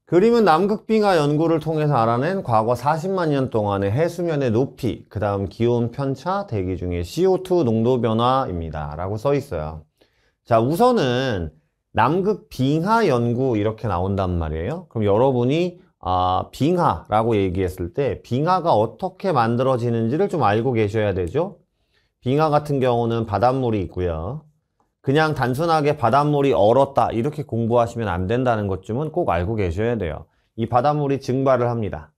그림은 남극빙하 연구를 통해서 알아낸 과거 40만 년 동안의 해수면의 높이, 그 다음 기온 편차, 대기 중의 CO2 농도 변화입니다. 라고 써 있어요. 자, 우선은 남극빙하 연구 이렇게 나온단 말이에요. 그럼 여러분이 빙하라고 얘기했을 때 빙하가 어떻게 만들어지는지를 좀 알고 계셔야 되죠. 빙하 같은 경우는 바닷물이 있고요. 그냥 단순하게 바닷물이 얼었다 이렇게 공부하시면 안 된다는 것쯤은 꼭 알고 계셔야 돼요. 이 바닷물이 증발을 합니다.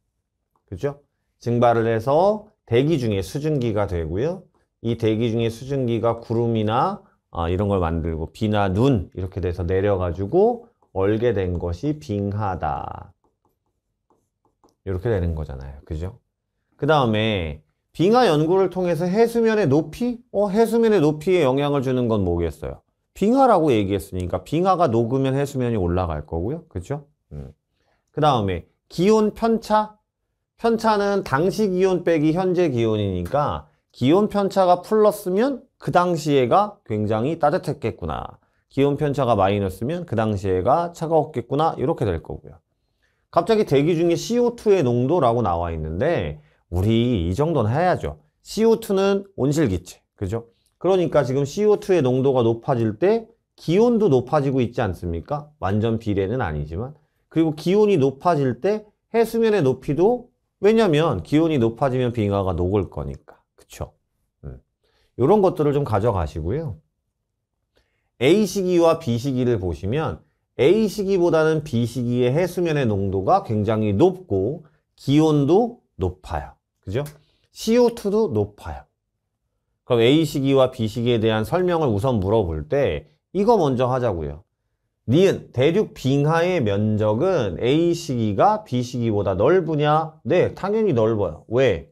그죠? 증발을 해서 대기 중에 수증기가 되고요. 이 대기 중에 수증기가 구름이나 이런 걸 만들고 비나 눈 이렇게 돼서 내려가지고 얼게 된 것이 빙하다. 이렇게 되는 거잖아요. 그죠? 그 다음에 빙하 연구를 통해서 해수면의 높이? 해수면의 높이에 영향을 주는 건 뭐겠어요? 빙하라고 얘기했으니까 빙하가 녹으면 해수면이 올라갈 거고요. 그죠? 그 다음에 기온 편차? 편차는 당시 기온 빼기 현재 기온이니까 기온 편차가 플러스면 그 당시에가 굉장히 따뜻했겠구나. 기온 편차가 마이너스면 그 당시에가 차가웠겠구나. 이렇게 될 거고요. 갑자기 대기 중에 CO2의 농도라고 나와 있는데 우리 이 정도는 해야죠. CO2는 온실기체. 그죠? 그러니까 지금 CO2의 농도가 높아질 때 기온도 높아지고 있지 않습니까? 완전 비례는 아니지만. 그리고 기온이 높아질 때 해수면의 높이도 왜냐면 기온이 높아지면 빙하가 녹을 거니까. 그쵸? 이런 것들을 좀 가져가시고요. A시기와 B시기를 보시면 A시기보다는 B시기의 해수면의 농도가 굉장히 높고 기온도 높아요. 그죠? CO2도 높아요. 그럼 A시기와 B시기에 대한 설명을 우선 물어볼 때 이거 먼저 하자고요. 니은, 대륙 빙하의 면적은 A시기가 B시기보다 넓으냐? 네, 당연히 넓어요. 왜?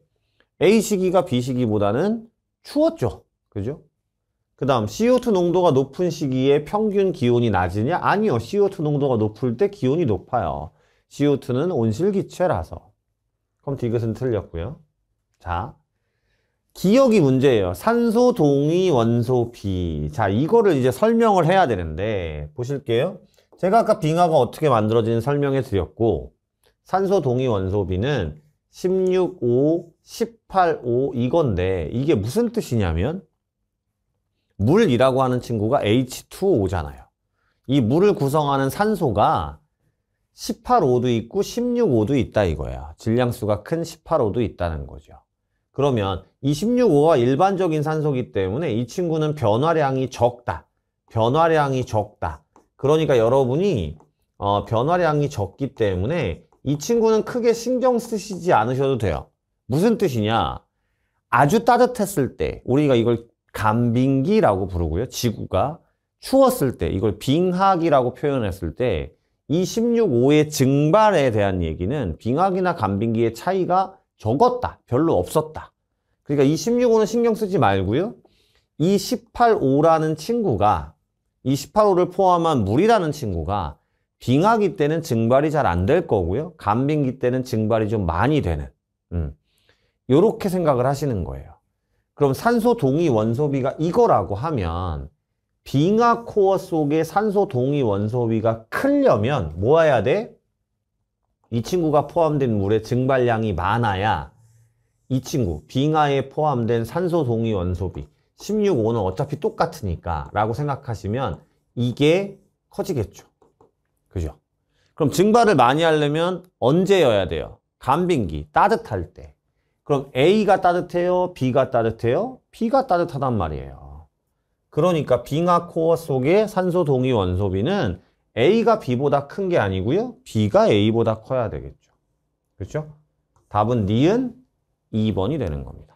A시기가 B시기보다는 추웠죠. 그죠? 그 다음 CO2 농도가 높은 시기에 평균 기온이 낮으냐? 아니요. CO2 농도가 높을 때 기온이 높아요. CO2는 온실기체라서. 그럼 디귿은 틀렸고요. 자, 기억이 문제예요. 산소 동위 원소 비. 자, 이거를 이제 설명을 해야 되는데 보실게요. 제가 아까 빙하가 어떻게 만들어지는지 설명해 드렸고 산소 동위 원소 비는 16O, 18O 이건데 이게 무슨 뜻이냐면 물이라고 하는 친구가 H2O잖아요. 이 물을 구성하는 산소가 18O도 있고 16O도 있다 이거야. 질량수가 큰 18O도 있다는 거죠. 그러면 이 16O가 일반적인 산소이기 때문에 이 친구는 변화량이 적다. 변화량이 적다. 그러니까 여러분이 변화량이 적기 때문에 이 친구는 크게 신경 쓰시지 않으셔도 돼요. 무슨 뜻이냐? 아주 따뜻했을 때 우리가 이걸 간빙기라고 부르고요. 지구가 추웠을 때 이걸 빙하기라고 표현했을 때 이 16O의 증발에 대한 얘기는 빙하기나 간빙기의 차이가 적었다. 별로 없었다. 그러니까 이 16O는 신경 쓰지 말고요. 이 18O라는 친구가 이 18O를 포함한 물이라는 친구가 빙하기 때는 증발이 잘 안 될 거고요. 간빙기 때는 증발이 좀 많이 되는 요렇게 생각을 하시는 거예요. 그럼 산소 동위 원소비가 이거라고 하면 빙하 코어 속에 산소 동위 원소비가 크려면 뭐 해야 돼? 이 친구가 포함된 물의 증발량이 많아야 이 친구 빙하에 포함된 산소 동위 원소비 16O는 어차피 똑같으니까 라고 생각하시면 이게 커지겠죠. 그죠? 그럼 증발을 많이 하려면 언제여야 돼요? 간빙기, 따뜻할 때. 그럼 A가 따뜻해요? B가 따뜻해요? B가 따뜻하단 말이에요. 그러니까 빙하 코어 속의 산소 동위 원소비는 A가 B보다 큰 게 아니고요. B가 A보다 커야 되겠죠. 그렇죠? 답은 니은 2번이 되는 겁니다.